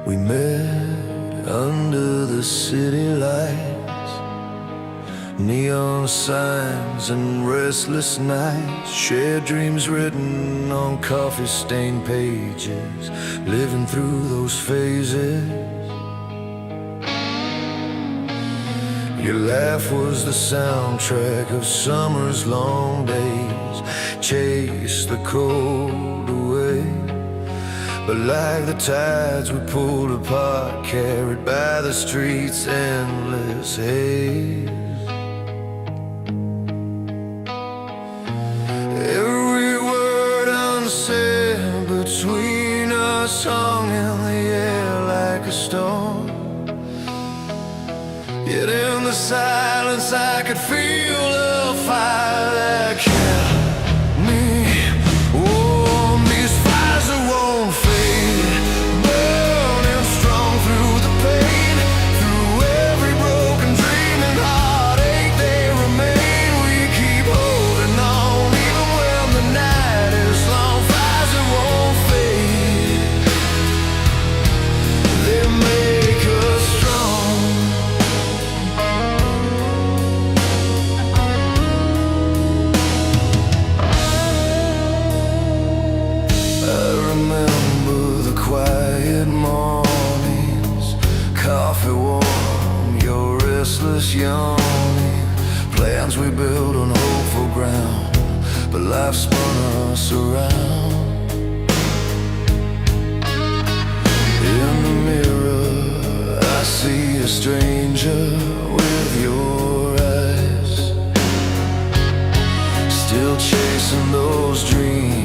We met under the city lights, neon signs and restless nights, shared dreams written on coffee-stained pages, living through those phases. Your laugh was the soundtrack of summer's long days, chased the cold away. But like the tides we pulled apart, carried by the street's endless haze. Every word unsaid between us hung in the air like a storm. Yet in the silence I could feel a fire that kept me warm. These fires that won't fade, burning strong through the pain, through every broken dream and heartache they remain. We keep holding on even when the night is long. Fires that won't fade, they make us strong. Quiet mornings, coffee warm, your restless yawning. Plans we build on hopeful ground, but life spun us around. In the mirror, I see a stranger with your eyes, still chasing those dreams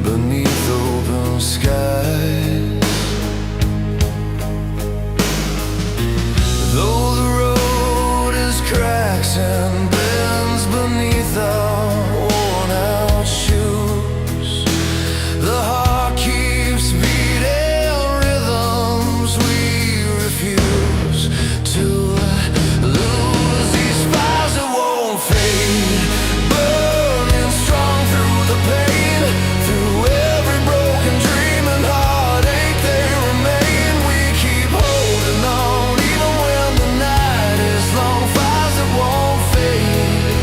beneath open skies. Though the road is cracks and bends beneath our worn out shoes, the heart keeps beating rhythms we refuse to lose. These fires that won't fade, burning strong through the pain, through every broken dream and heartache they remain. We keep holding on even when the night is long. Fires that won't fade,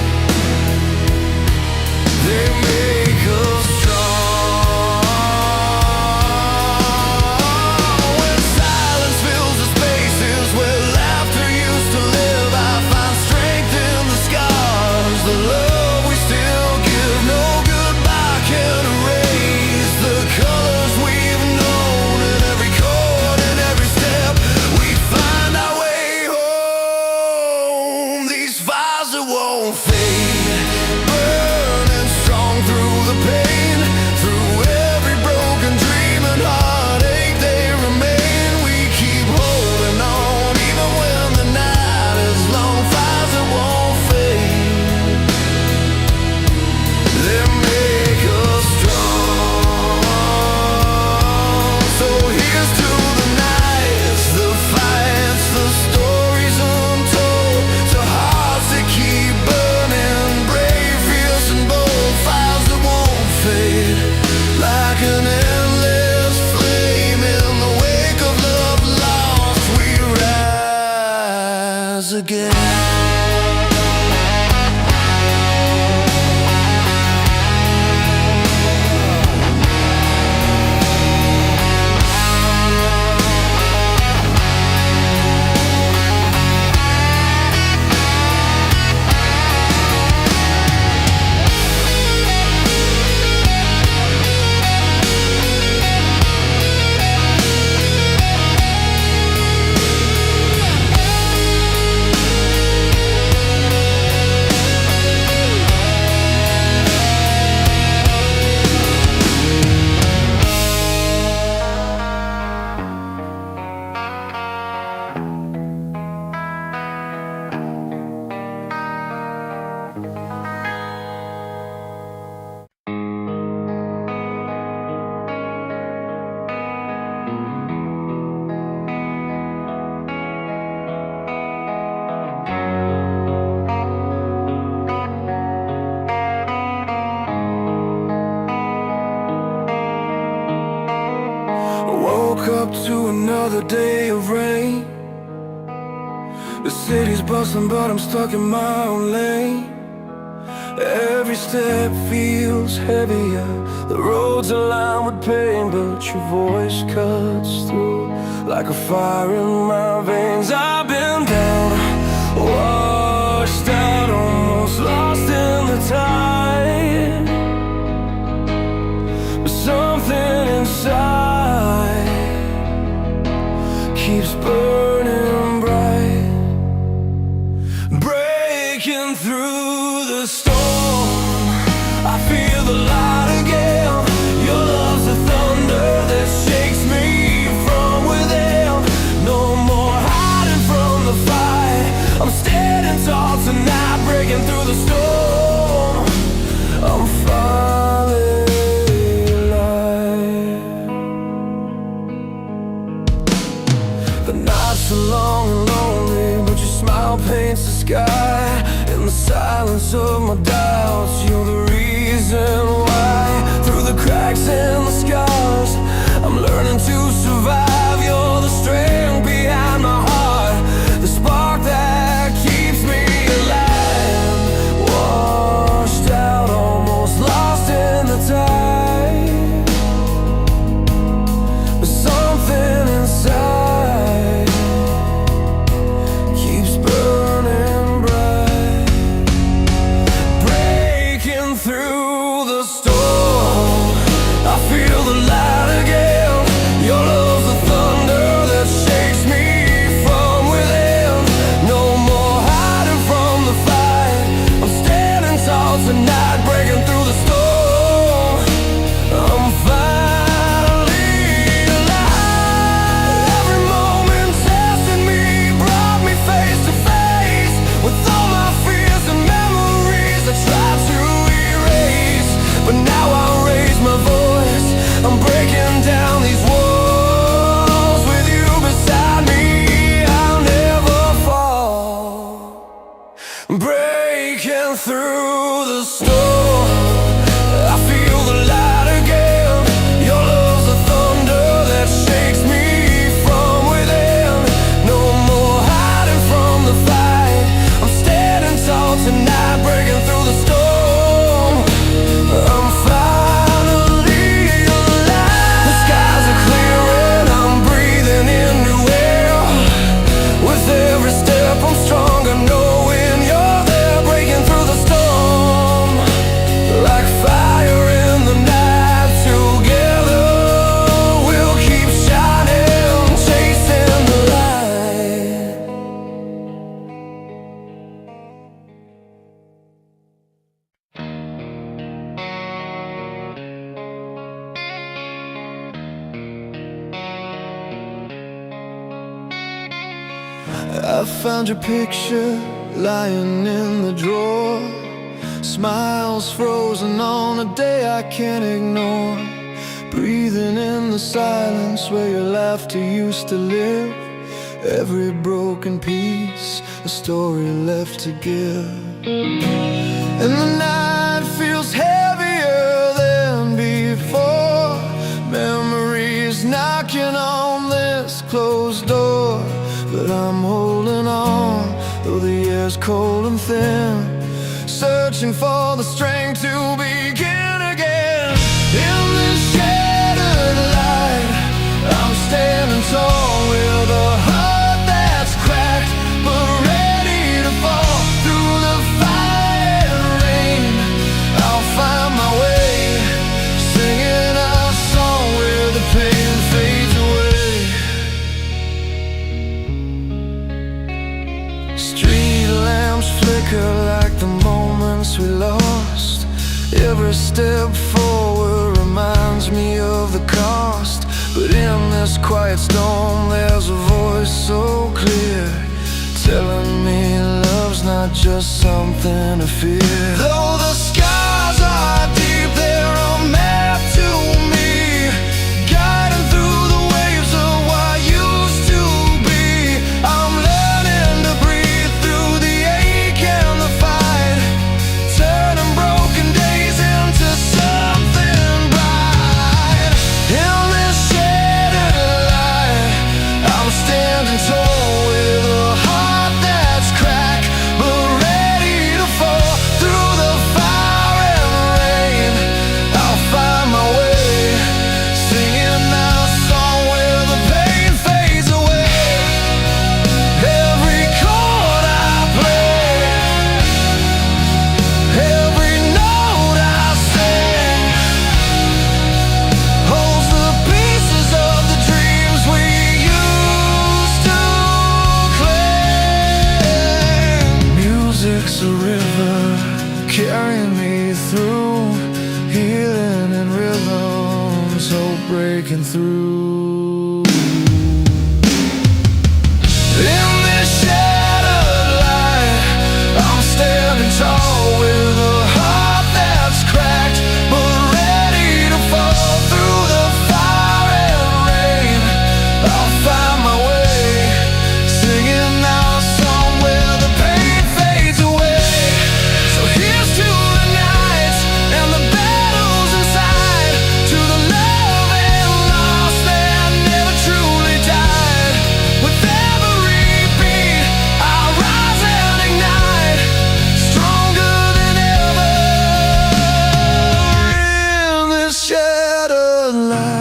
they make us strong. When silence fills the spaces where laughter used to live, I find strength in the scars. The love we still give, no goodbye can erase the colors we've known. In every chord and every step, we find our way home. These fires that won't fade, burning strong through the pain, through every broken dream and heartache they remain. We keep holding on even when the night is long. Fires that won't fade, they make us strong. So here's to the nights, the fights, the stories untold, to hearts that keep burning, brave, fierce and bold. Fires that won't fade, like an endless flame. In the wake of love lost, we rise again. up to another day of rain. The city's bustling but I'm stuck in my own lane. Every step feels heavier, the roads are lined with pain, but your voice cuts through like a fire in my veins. I've been down, washed out, almost lost in the tide, but something inside keeps burning bright, breaking through the storm. I feel the light again. Your love's a thunder that shakes me from within. No more hiding from the fight. I'm standing tall tonight, breaking through the storm. I'm finally alive. The nights are long and lonely, but your smile paints the sky. In the silence of my doubts, you're the reason why. Through the cracks and the scars, I'm learning to survive. You're the strength behind my heart, the spark that keeps me alive. Washed out, almost lost in the tide, but something inside keeps burning bright, breaking through the storm. I feel the light again. Your love's a thunder that shakes me from within. No more hiding from the fight. I'm standing tall tonight, breaking through the storm. I'm finally alive. Every moment tested me, brought me face to face with all my fears and memories I tried to erase. But now I raise my voice, I'm breaking down these walls. With you beside me, I'll never fall. Breaking through the storm, I feel the light again. Your love's a thunder that shakes me from within. No more hiding from the fight. I'm standing tall tonight, breaking through the storm. I'm finally alive. The skies are clearing, I'm breathing in new air. With every step I'm stronger, knowing you're there, breaking through the storm. Like fire in the night, together we'll keep shining, chasing the light. I found your picture lying in the drawer. Smiles frozen on a day I can't ignore. Breathing in the silence where your laughter used to live. Every broken piece, a story left to give. And the night feels heavier than before. Memories knocking on this closed door. But I'm holding on, though the air's cold and thin, searching for the strength to begin again. In this shattered light, I'm standing tall with a heart that's cracked, but ready to fall. Through the fire and rain, I'll find my way, singing a song where the pain fades away. Street lamps flicker like the moments we lost. Every step forward reminds me of the cost. But in this quiet storm, there's a voice so clear, telling me love's not just something to fear. Though the scars are deep, they're a map to me, guiding through the waves of what used to be. I'm learning to breathe through the ache and the fight, turning broken days into something bright. In this shattered light, breaking through. In this shattered light, I'm standing tall with a heart that's cracked, but ready to fall through the fire and rain. I'll find my way, singing our song where the pain fades away. So here's to the nights and the battles inside, to the love and loss that never truly died. With every beat, I'll rise and ignite, stronger than ever in this shattered light.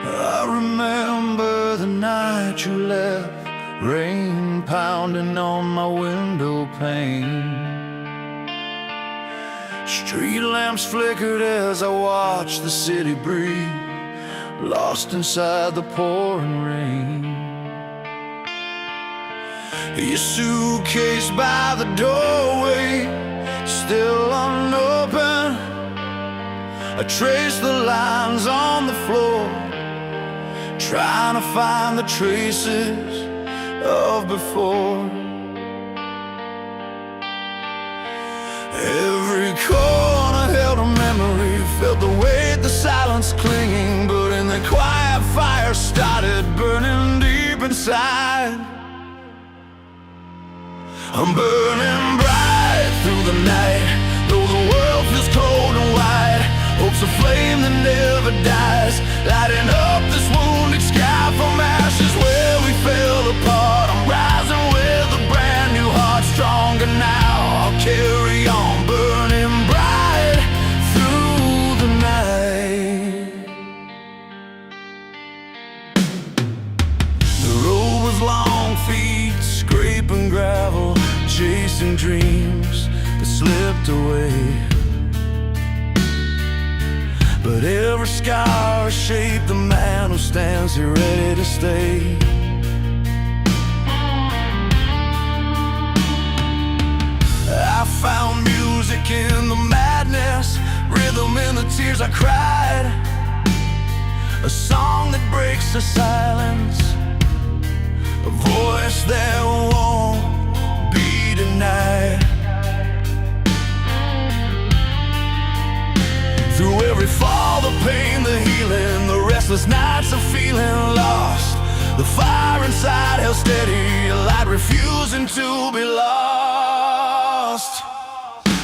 I remember the night you left, rain pounding on my window pane. Street lamps flickered as I watched the city breathe, lost inside the pouring rain. Your suitcase by the doorway, still unopened. I traced the lines on the floor, trying to find the traces of before. Every corner held a memory, felt the weight, the silence clinging, but in the quiet fire started burning deep inside. I'm burning bright through the night, though the world feels cold and wide. Hope's a flame that never dies, lighting up this wounded sky from ashes where we fell apart. I'm rising with a brand new heart, stronger now. I'll carry on, burning bright through the night. The road was long, feet scraping gravel, chasing dreams that slipped away. But every scar shaped the man who stands here ready to stay. I found music in the madness, rhythm in the tears I cried, a song that breaks the silence, a voice that won't be denied. Through every fall, the pain, the healing, the restless nights of feeling lost, the fire inside held steady, a light refusing to be lost.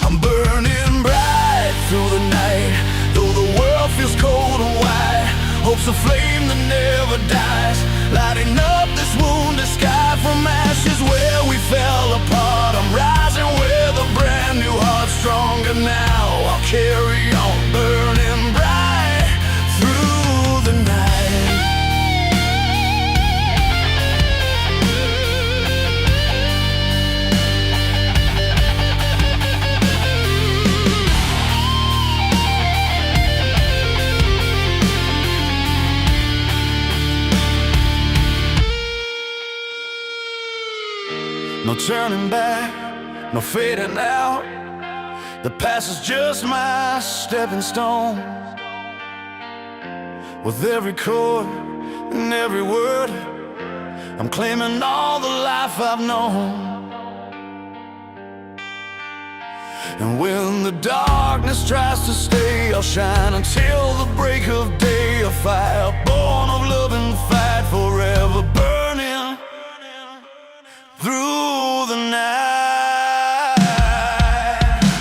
I'm burning bright through the night, though the world feels cold and wide. Hope's a flame that never dies, lighting up this wounded sky from ashes where we fell apart. I'm rising with a brand new heart, stronger now. I'll carry on, burning bright through the night. No turning back, no fading out. The past is just my stepping stone. With every chord and every word, I'm claiming all the life I've known. And when the darkness tries to stay, I'll shine until the break of day. A fire born of love and fight, forever burning through the night.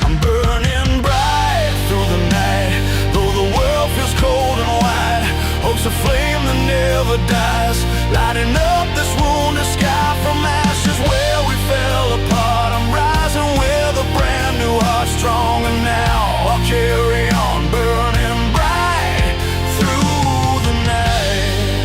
I'm burning bright through the night, though the world feels cold and wide. Hope's a flame that never dies, lighting up this wounded sky from ashes where we fell apart. I'm rising with a brand new heart, stronger now. I'll carry on, burning bright through the night.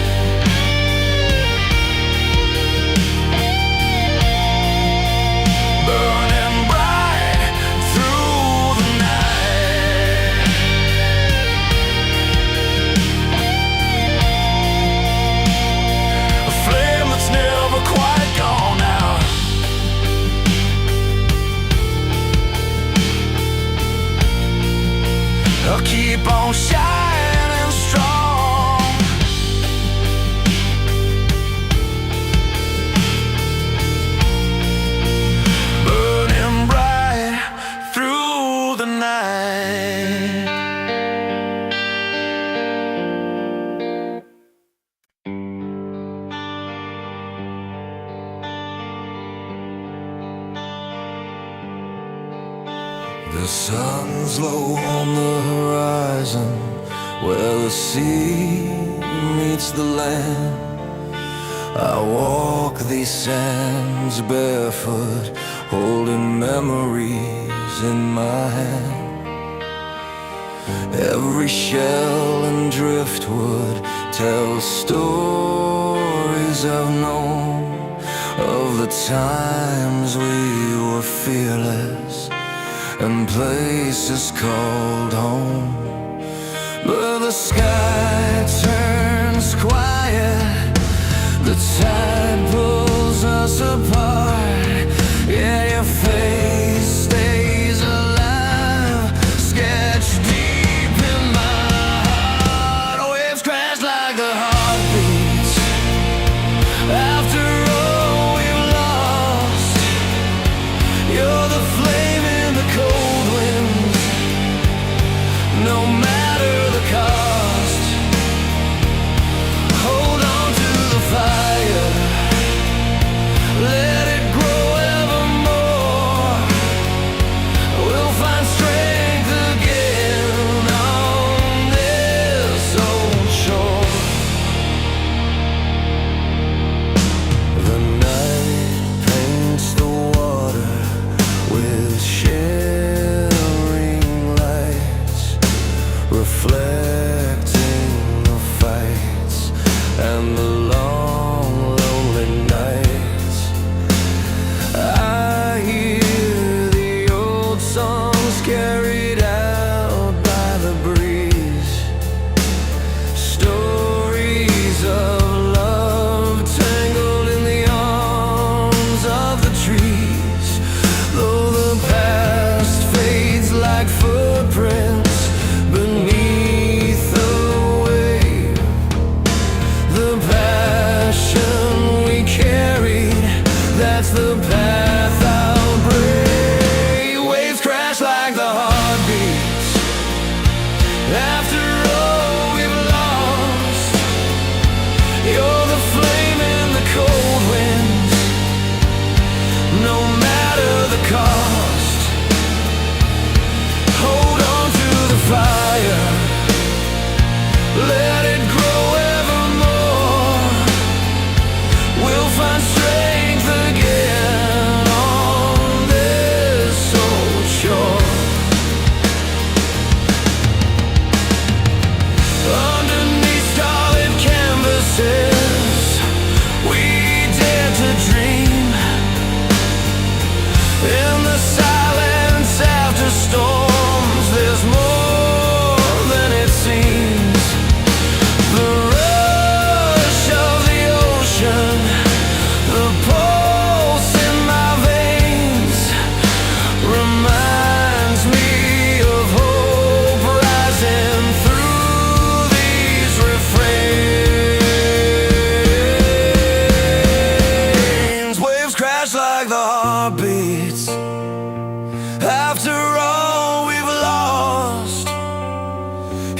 The sun's low on the horizon, where the sea meets the land. I walk these sands barefoot, holding memories in my hand. Every shell and driftwood tells stories I've known of the times we were fearless and places called home. But the sky turns quiet, the tide pulls us apart. Yeah, your face stays alive, sketched deep in my heart. Waves crash like the heartbeats after all we've lost. You're the flame in the cold winds, no matter the cost. Hold on to the fire, let it grow evermore. We'll find strength again on this old shore. The night paints the water with shimmering lights, reflecting the fights and the long, lonely nights. I hear the old songs carried out by the breeze, stories of love tangled in the arms of the trees. Though the past fades like footprints beneath the wave, the passion we carried, that's the path I'll brave. Waves crash like the heartbeats after all we've lost. You're the flame in the cold winds, no matter the cost. Hold on to the fire, let it grow evermore. We'll find strength again on this old shore. Underneath starlit canvases, we dare to dream. In the silence after storms, there's more than it seems. The rush of the ocean, the pulse in my veins, reminds me of hope rising through these refrains. Waves crash like the heartbeats after all we've lost.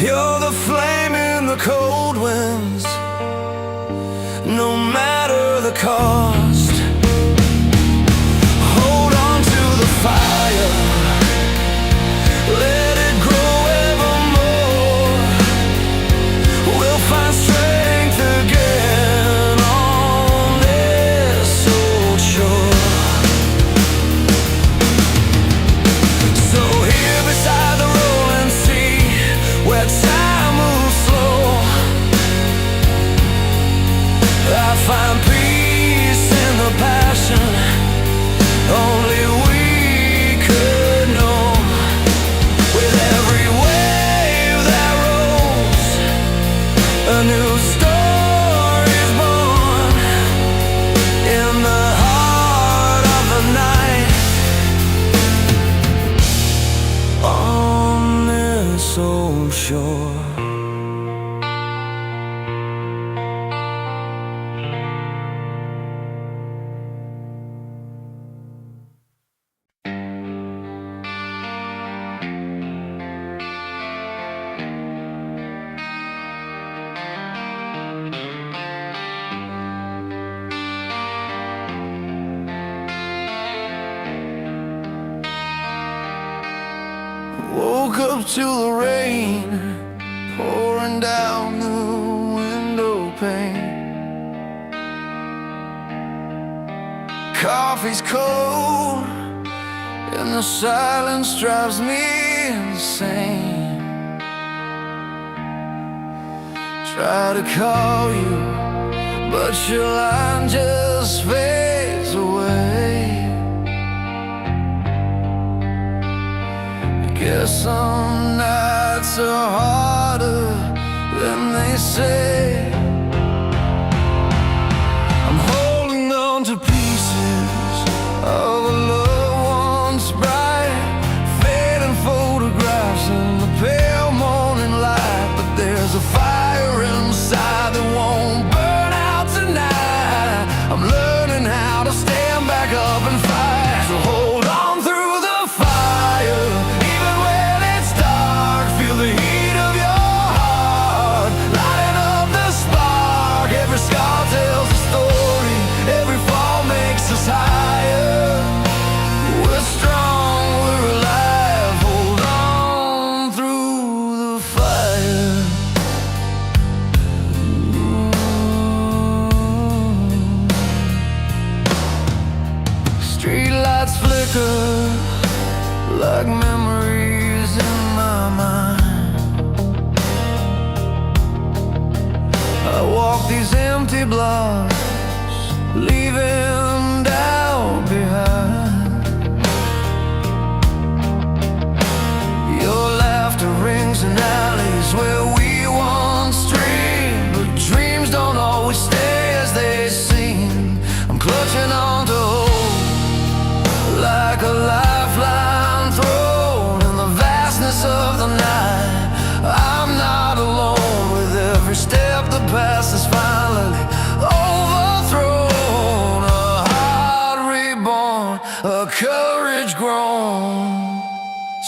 You're the flame in the cold winds, no matter the cost. Hold on to the fire, let it grow evermore. We'll find strength again on this old shore. So here beside the rolling sea, where time moves slow, I find peace woke up to the rain pouring down the window pane. Coffee's cold and the silence drives me insane. Try to call you, but your line just fades away. Guess some nights are harder than they say. I'm holding on to pieces of a loved one's bright, fading photographs in the pale morning light. But there's a fire inside that won't burn out tonight. I'm learning how to stand back up and fight. So hold on through the fire, even when it's dark. Feel the heat of your heart, lighting up the spark. Every scar tells a story, every fall makes us higher. We're strong, we're alive. Hold on through the fire. Streetlights flicker like memories in my mind. I walk these empty blocks, leaving doubt behind. Your laughter rings in alleys where we once dreamed, but dreams don't always stay as they seem. I'm clutching on to hope like a lifeline thrown in the vastness of the night. I'm not alone. With every step the past is finally overthrown. A heart reborn, a courage grown.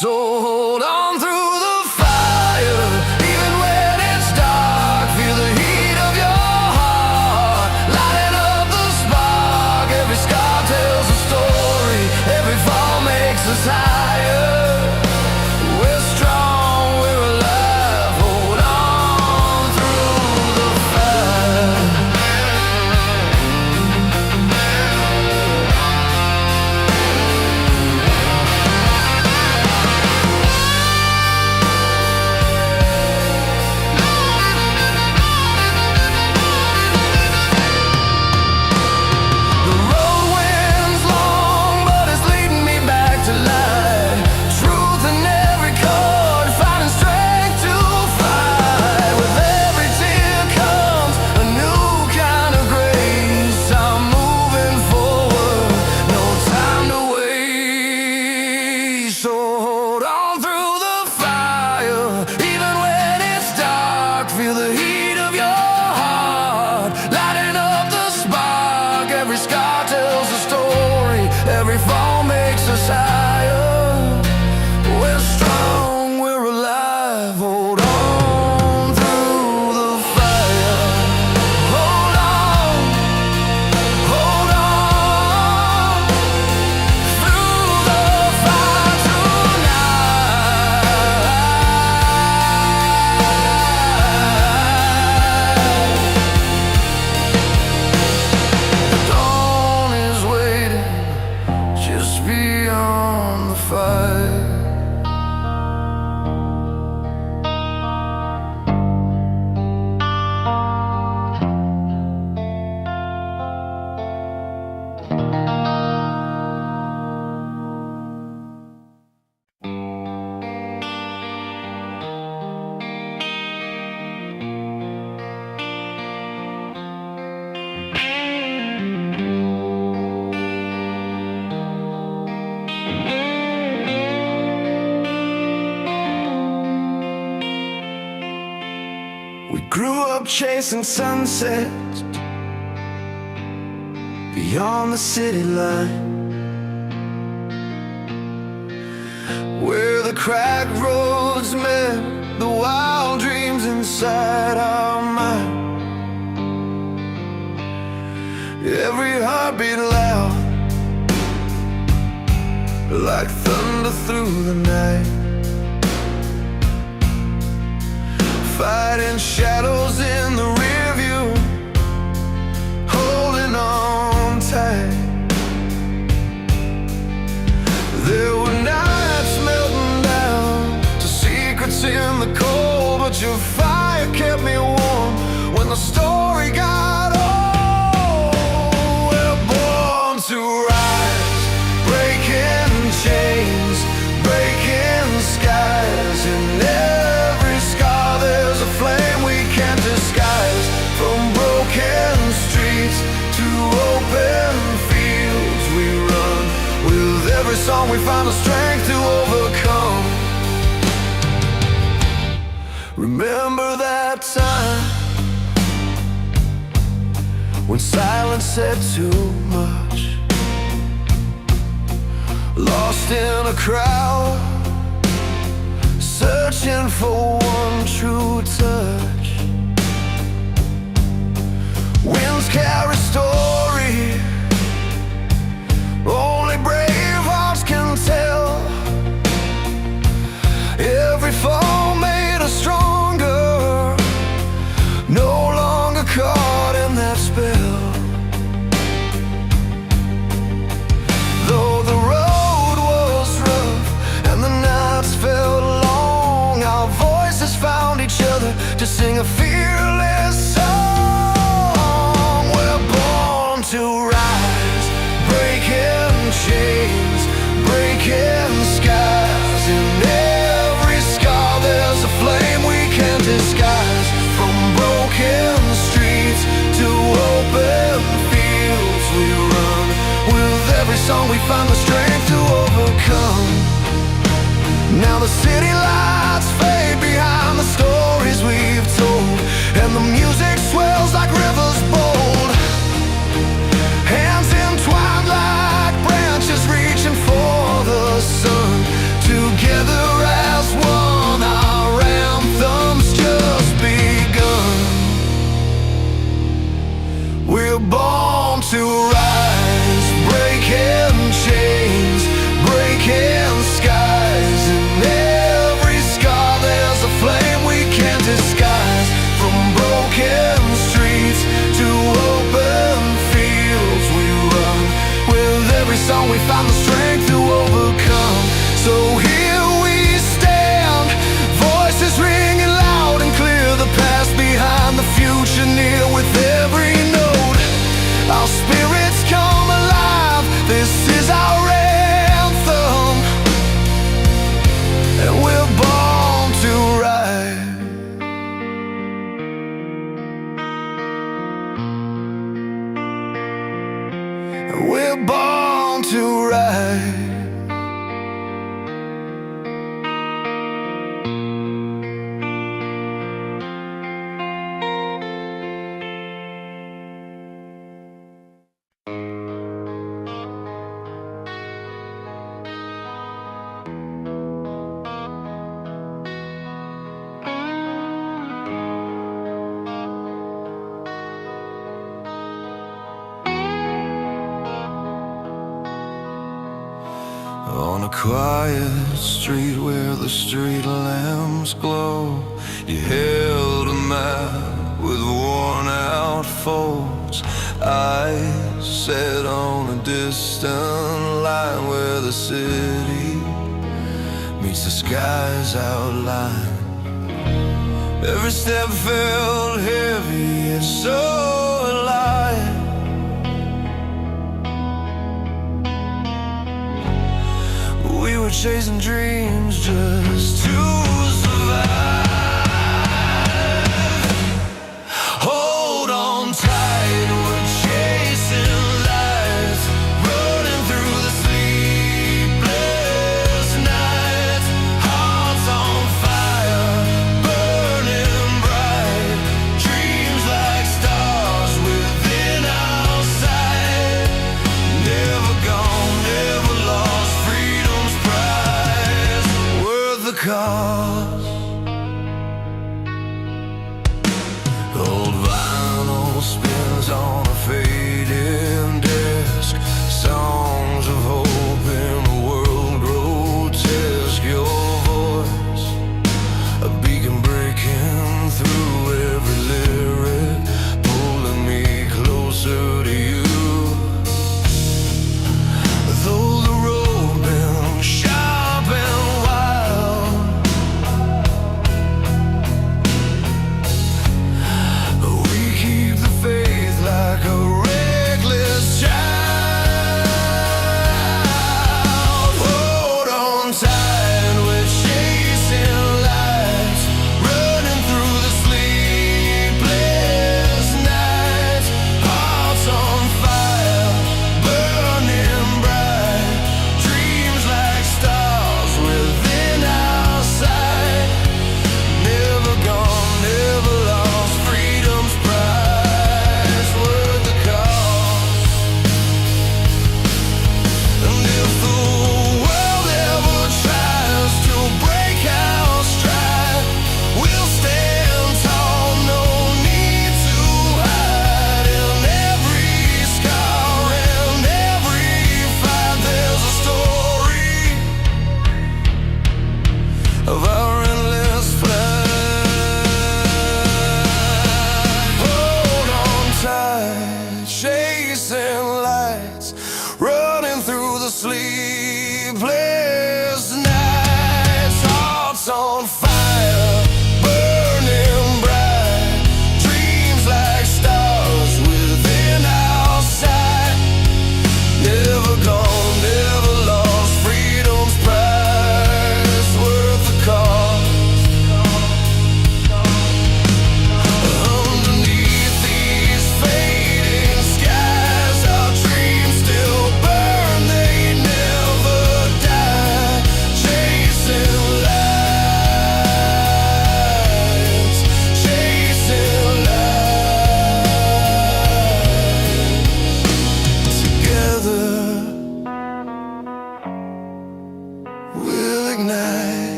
So hold on through the fire, even when it's dark. Feel the heat of your heart, lighting up the spark. Every scar tells a story, every fall makes us higher. We're strong, we're alive. Hold on through the fire. The road winds long, but it's leading me back to light. Truth in every chord, finding strength to fight. With every tear comes a new kind of grace. I'm moving forward, no time to waste. So hold on through the fire, even when it's dark. Feel the heat of your heart, lighting up the spark. Every scar tells a story, every fall makes us higher. We're strong, we're alive. Hold on through the fire. Hold on through the fire tonight. The dawn is waiting just beyond the fire. We grew up chasing sunsets beyond the city line, where the cracked roads met the wild dreams inside our mind. Every heartbeat loud, like thunder through the night. fighting shadows in the rear view, holding on tight. There were nights melting down to secrets in the cold, but your fire kept me warm when the story got old. We're born to rise, breaking chains, breaking skies. In every scar there's a flame we can't disguise. From broken streets to open fields we run. With every song we find the strength to overcome. Remember that time when silence said too much, lost in a crowd, searching for one true touch. Winds carry story only brave hearts can tell. Every fall made us stronger, no longer caught in that spell. Though the road was rough and the nights felt long, our voices found each other to sing a fearless song. We're born to rise, breaking chains, breaking skies. In every scar there's a flame we can't disguise. From broken streets to open fields we run. With every song we find the strength to overcome. Now the city lights fade behind the stories we've told, and the music swells like rivers bold. Hands entwined like branches reaching for the sun. Together as one, our anthem's just begun. We're born to rise, breaking chains, breaking skies. In every scar there's a flame we can't disguise. From broken streets to open fields we run. With every song we find the strength to overcome. So here we stand, voices ringing loud and clear. The past behind, the future near. With every note our spirits come alive. This is our anthem, and we're born to rise. We're born to rise. On a quiet street where the street lamps glow, you held a map with worn out folds. Eyes set on a distant line where the city meets the sky's outline. Every step felt heavy and so alive. We were chasing dreams just to survive. Hold on tight, we're chasing lights, running through the sleepless nights. Hearts on fire, burning bright. Dreams like stars within our sight. Never gone, never lost. Freedom's prize, worth the cost.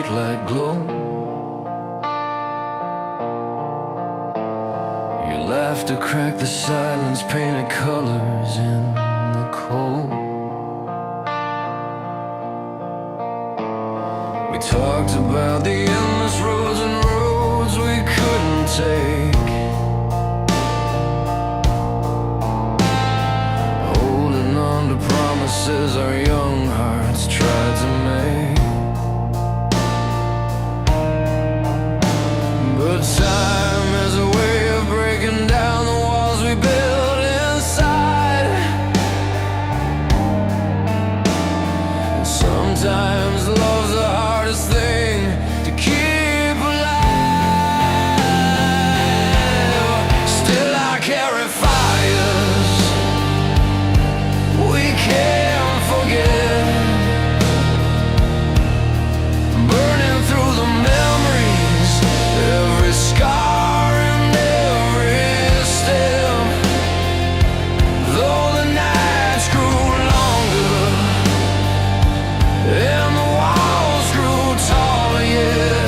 streetlight glow. Your laughter cracked the silence, painted colors in the cold. We talked about the endless roads and roads we couldn't take, holding on to promises our young hearts tried to make. But time has a way of breaking down the walls we built inside. And sometimes love's the hardest thing to keep alive. Still I carry fires we can't forget, burning through the memories, every scar and every step. Though the nights grew longer and the walls grew taller, yeah,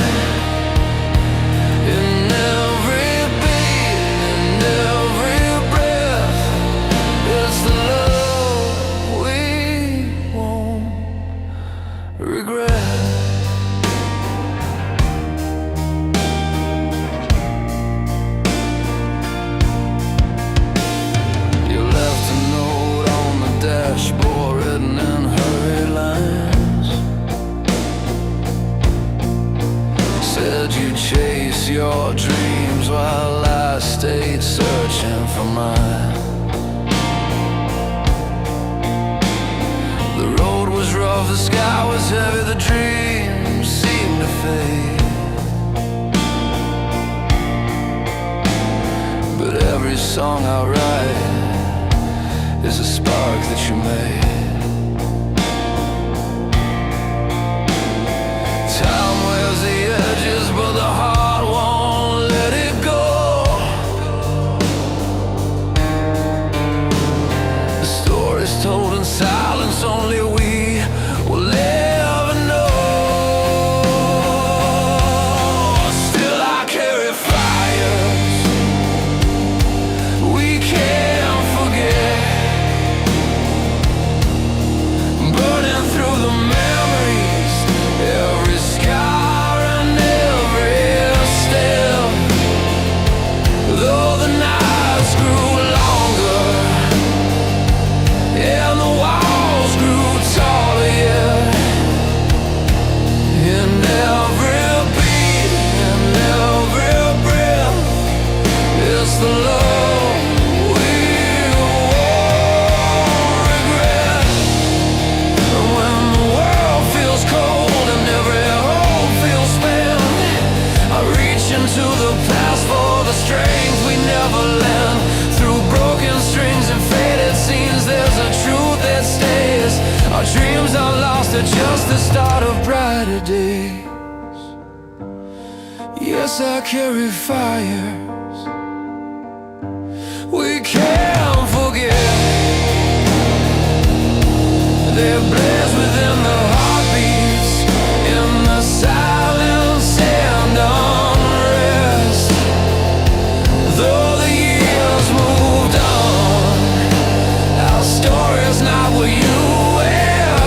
in every beat and every breath, it's the love we won't regret. You left a note on the dashboard written in hurried lines. Said you'd chase your dreams while I stayed searching for mine. The road was rough, the sky was heavy, the dreams seemed to fade. But every song I write is a spark that you made. Time wears the edges, but the heart won't let it go. The story's told in silence, only we will ever know. Still I carry fires we can't forget, burning through the memories, every scar and every step. Though the nights grew longer and the walls grew taller, yeah, in every beat and every breath, it's the love we won't regret. When the world feels cold and every hope feels spent, I reach into the past for the strength we never lent. Through broken strings and faded scenes, there's a truth that stays. Our dreams are lost are just the start of brighter days. Yes, I carry fires we can't forget. They blaze within the heartbeats, in the silence and unrest. Though the years moved on, our story's not what you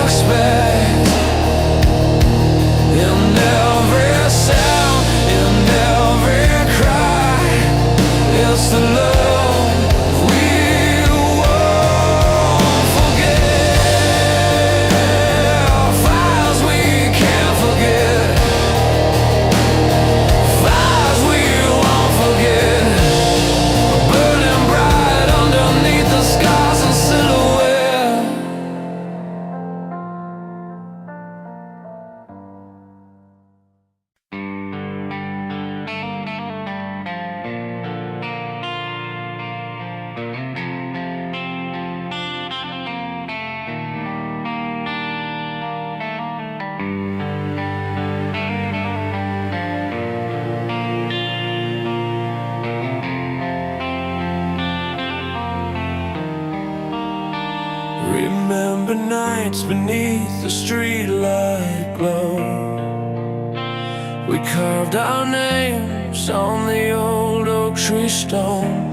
expect. In every sound, in every cry, it's the love we won't forget. Fires we can't forget, fires we won't forget, burning bright underneath the scars and silhouette. Remember nights beneath the streetlight glow, We carved our names on the old oak tree stone.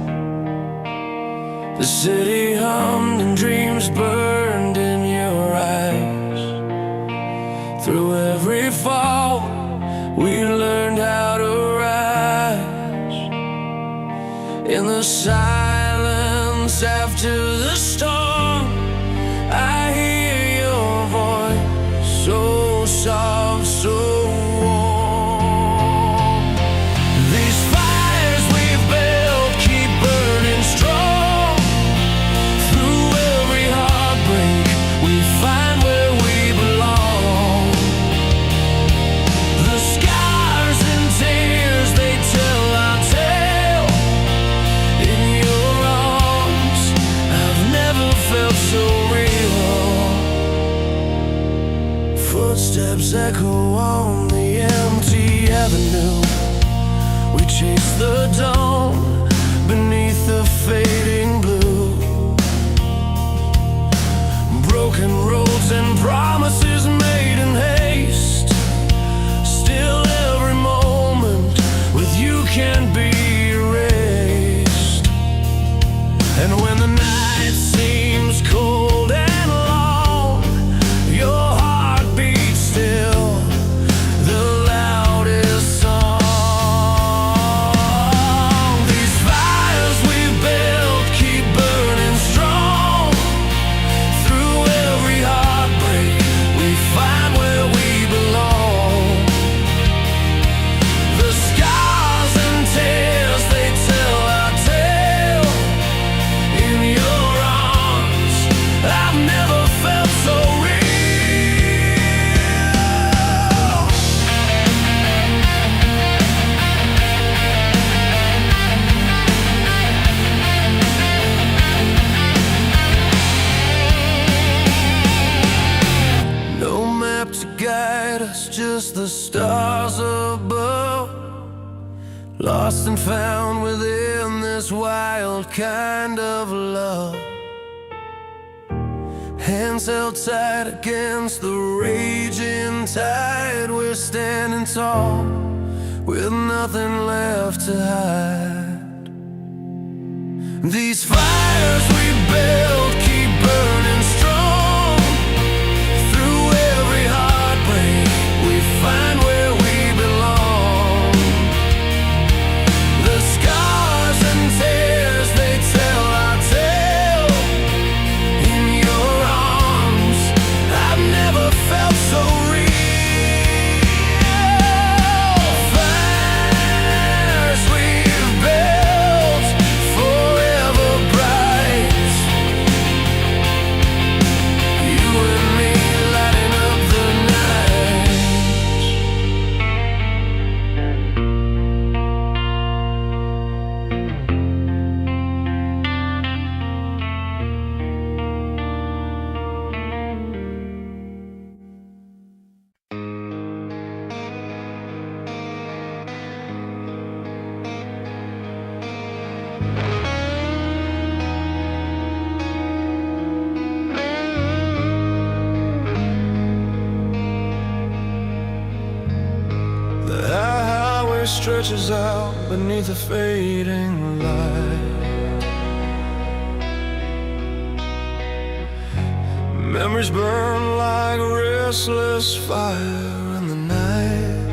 The city hummed and dreams burned in your eyes. Through every fall, we learned how to rise. In the silence after the storm, I hear your voice, so soft, so warm. These fires we've built keep burning strong. Through every heartbreak, we find where we belong. The scars and tears, they tell our tale. In your arms, I've never felt so real. Footsteps echo on the empty avenue. We chase the dawn beneath the fading blue. Broken roads and promises made in haste. Still every moment with you can't be erased. And when the night seems cold and long, your heart beats still, the loudest song. These fires we've built keep burning strong. Through every heartbreak, we find where we belong. The scars and tears, they tell our tale. In your arms, I've never felt so real. No map to guide us, just the stars above. Lost and found within this wild kind of love. Hands held tight against the raging tide. We're standing tall with nothing left to hide. These fires we built keep burning strong. Through every heartbreak, we find where we belong. The scars and tears, they tell our tale. In your arms, I've never felt so real. Fires we've built, forever bright. You and me lighting up the night. The highway stretches out beneath a fading light. Memories burn like a restless fire in the night.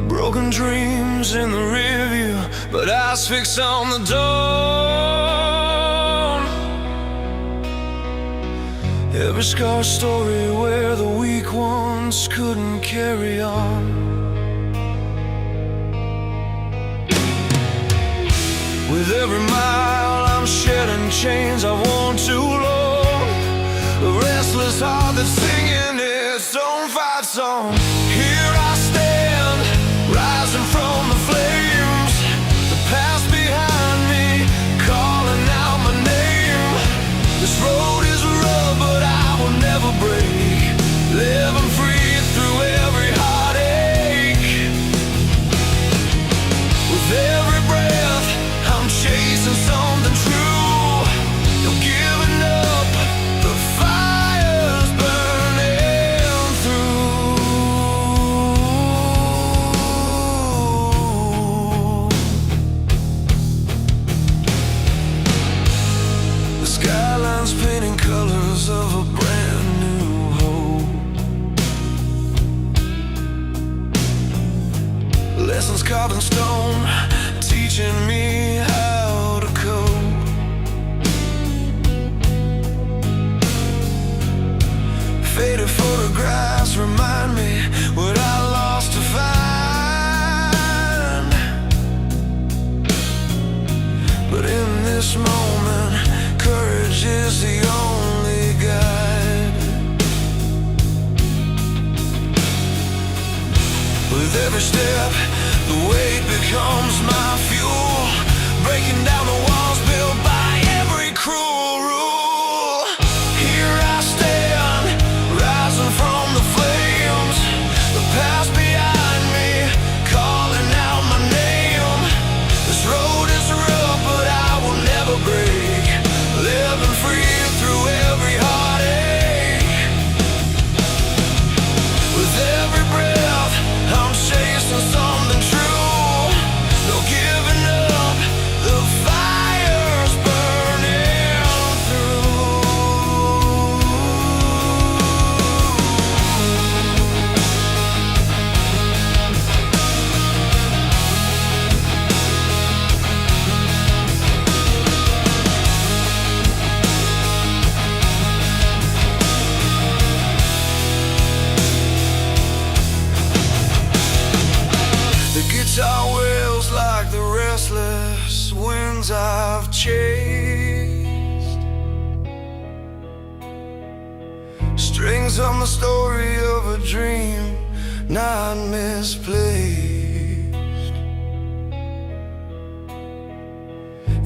Broken dreams in the rearview, but eyes fixed on the dawn. Every scar story where the weak ones couldn't carry on. With every mile I'm shedding chains I've worn too long. The restless heart that's singing its own fight song. Here I stand, rising from the flames. The past behind me, calling out my name. This road is rough, but I will never break. Living free through every heartache. With every breath, I'm chasing something true. No giving up, the fire's burning. every step, the weight becomes my fuel, breaking down the walls built by every cruel rule. Here I stand, rising from the flames, the past behind me, calling out my name. This road is rough, but I will never break, living free through every heartache. With every breath, I'm chasing something true. No giving up, the fire's burning through. The guitar wails like the restless winds I've chased. Strings on the story of a dream not misplaced.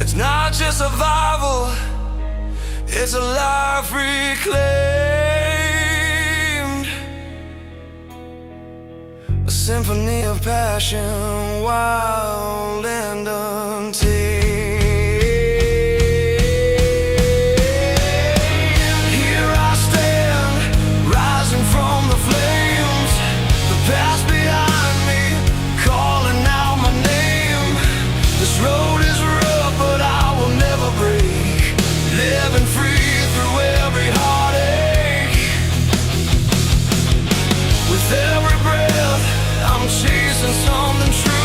It's not just survival, it's a life reclaimed. A symphony of passion, wild and untamed. Here I stand, rising from the flames, the past behind me, calling out my name. This road is rough, but I will never break, living free through every heartache. With every breath, I'm chasing something true.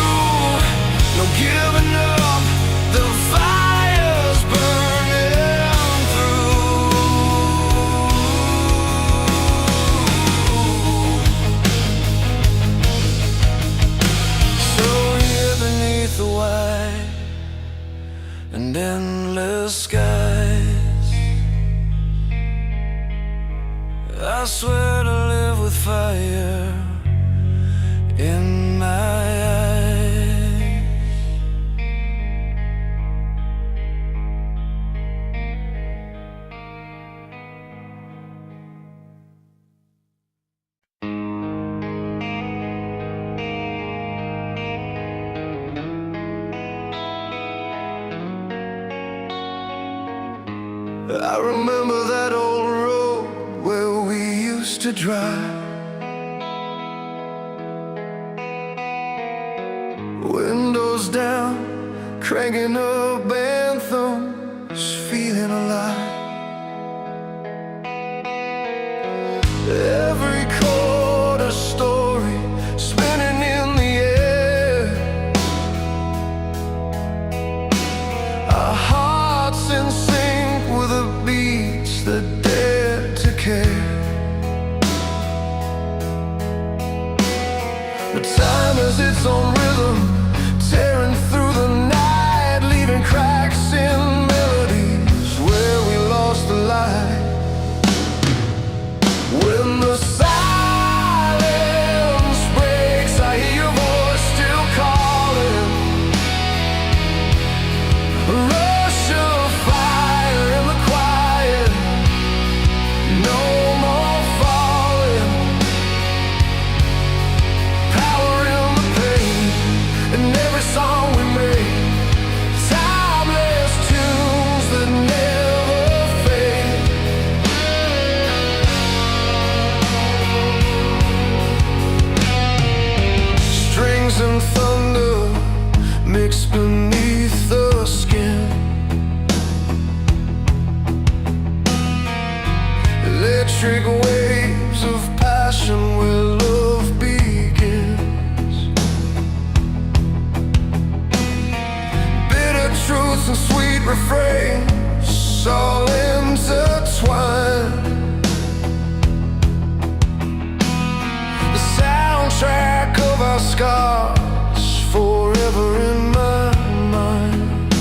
No giving up, the fire's burning through. So here beneath the wide and endless skies, I swear to live with fire in my eyes. I remember that old road where we used to drive. Windows down, cranking up anthems, feeling alive. Every chord a story, spinning in the air. Our hearts in sync with the beats that dare to care. But time has its own rhythm, tearing through the night, leaving cracks in melodies where we lost the light. When the silence breaks, I hear your voice still calling. A rush of fire in the quiet, no more falling. Power in the pain, and every song we make, timeless tunes that never fade. Strings and thunder mixed beneath the skin. Electric waves of passion where love begins. Truths and sweet refrains, all intertwined. The soundtrack of our scars, forever in my mind.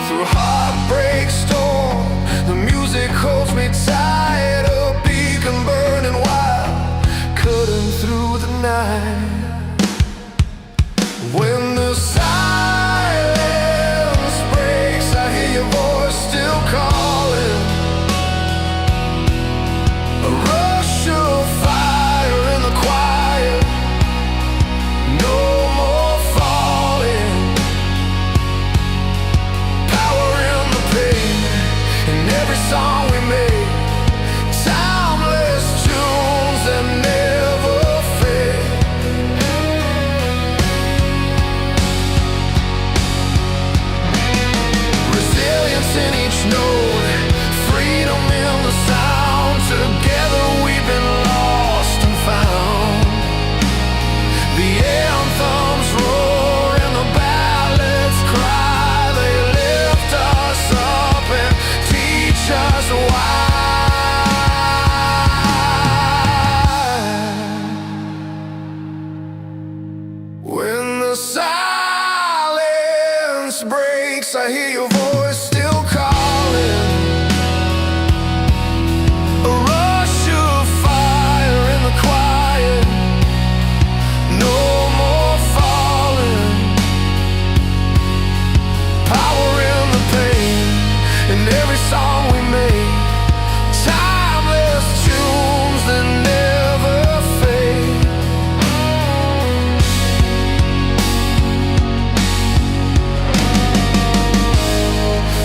Through heartbreak storm, the music holds me tight. A beacon burning wild, cutting the silence breaks, I hear your voice still calling. A rush of fire in the quiet, no more falling. Power in the pain, in every song we make. Timeless tunes that never fade.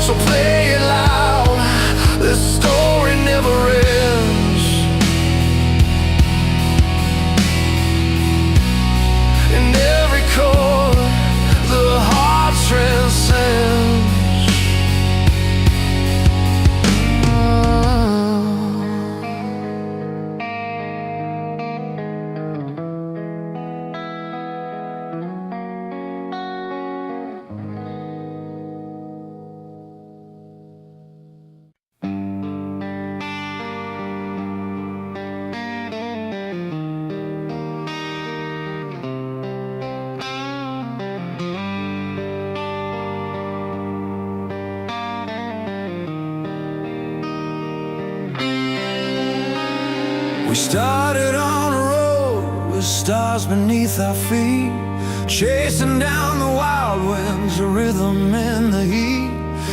So play it loud, this story never ends. In every chord, the heart transcends. We started on a road with stars beneath our feet, chasing down the wild winds, a rhythm in the heat.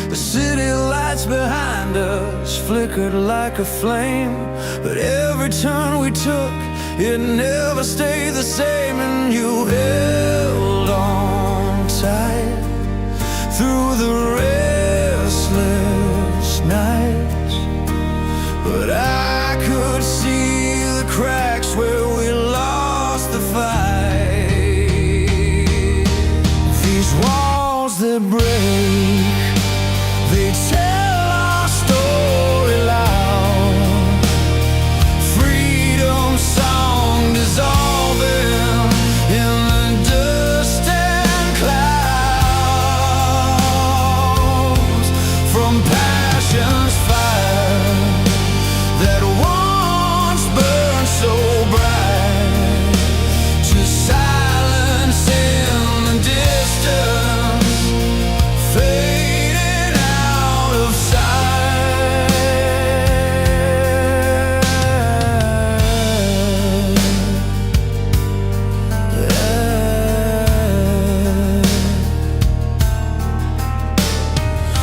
The city lights behind us flickered like a flame, but every turn we took, it never stayed the same. And you held on tight through the restless nights, but I could see the cracks where we lost the fight. These walls that break, they tell our story loud. Freedom song dissolving in the dust and clouds. From passion's fire that once burned so bright, to silence in the distance, fading out of sight.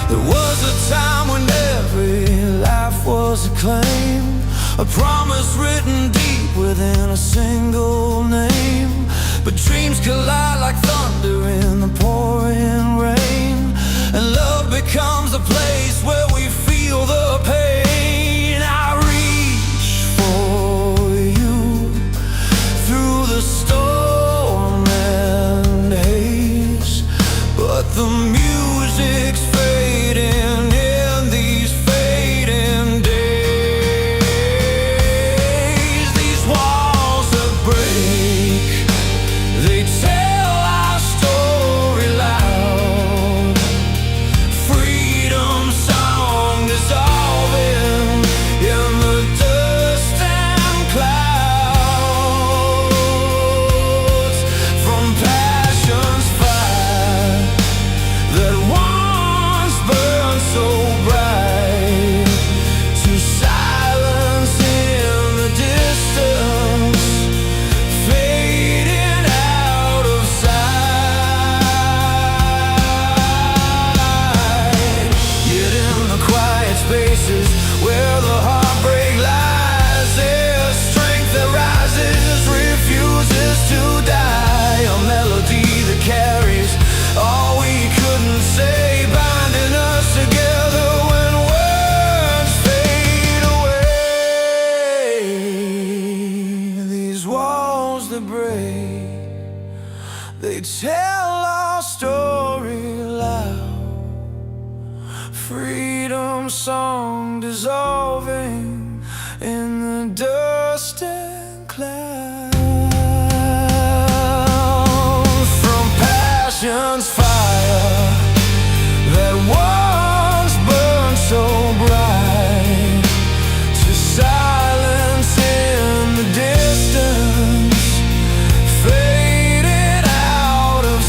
There was a time when every life was a claim, a promise written deep within a single name. But dreams collide like thunder in the pouring rain, and love becomes a place where we feel the pain. I reach for you through the storm and haze, but the music's fading in these fading days. These walls that break, they tell our story loud. Freedom song dissolving in the dust and clouds. From passion's fire that once burned so bright, to silence in the distance, fading out of sight. Yet in the quiet spaces where the heartbreak lies, there's strength that rises, refuses to die. A melody that carries all we couldn't say, binding us together when words fade away. These walls that break, they tell our story loud. Freedom song dissolving in the dust and clouds. From passion's fire that once burned so bright, to silence in the distance, faded out of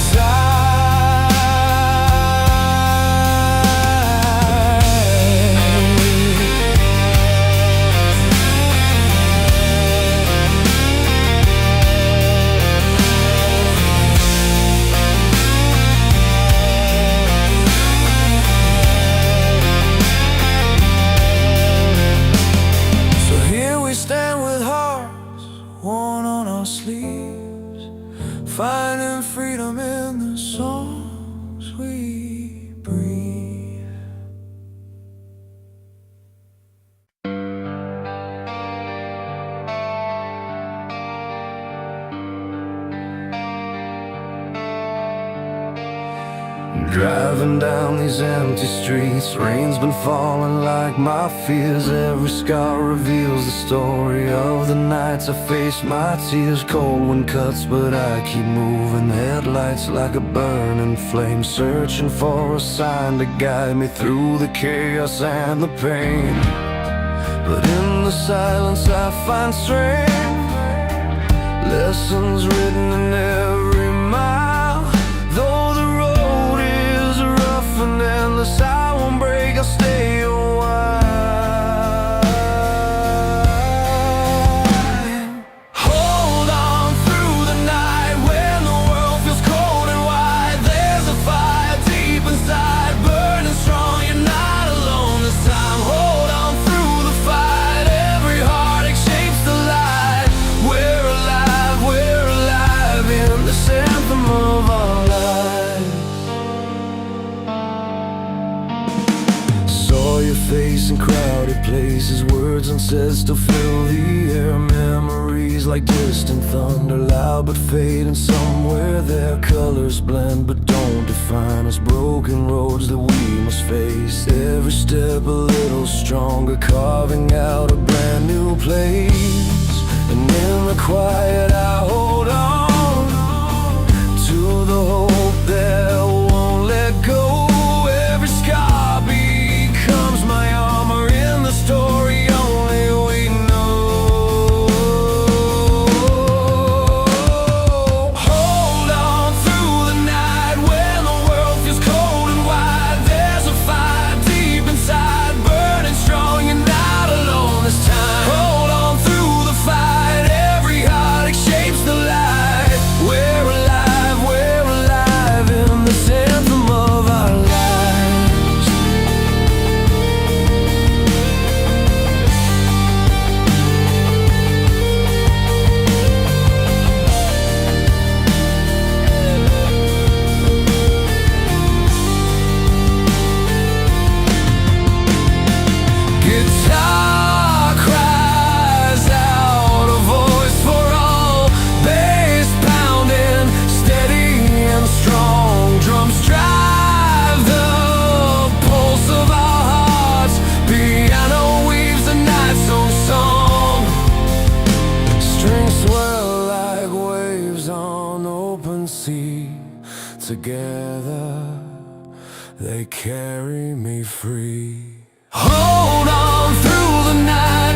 finding freedom in the songs we breathe. Driving down these empty streets, rain's been falling like my fears. Every scar reveals the story of the nights I faced my tears. Cold wind cuts, but I keep moving. Headlights like a burning flame, searching for a sign to guide me through the chaos and the pain. But in the silence I find strength, lessons written in every mile. Though the road is rough and endless, I won't break, I'll stay a while. Hold on through the night when the world feels cold and wide. There's a fire deep inside, burning strong, you're not alone this time. Hold on through the fight, every heartache shapes the light. We're alive in this anthem of our lives. Saw your face in crowded places, words unsaid still fill the air. Memories like distant thunder, loud but fading. Somewhere their colors blend but don't define us. Broken roads that we must face, every step a little stronger, carving out a brand new place. And in the quiet I hold on to the hope that won't let go. Every scar becomes my armor in the story only we know. Hold on through the night when the world feels cold and wide. There's a fire deep inside, burning strong, you're not alone this time. Hold on through the fight, every heartache shapes the light. We're alive in this anthem of our lives. Guitar cries out, a voice for all. Bass pounding, steady and strong. Drums drive the pulse of our hearts. Piano weaves a night's own song. Strings swell like waves on open sea. Together they carry me free. Hold on through the night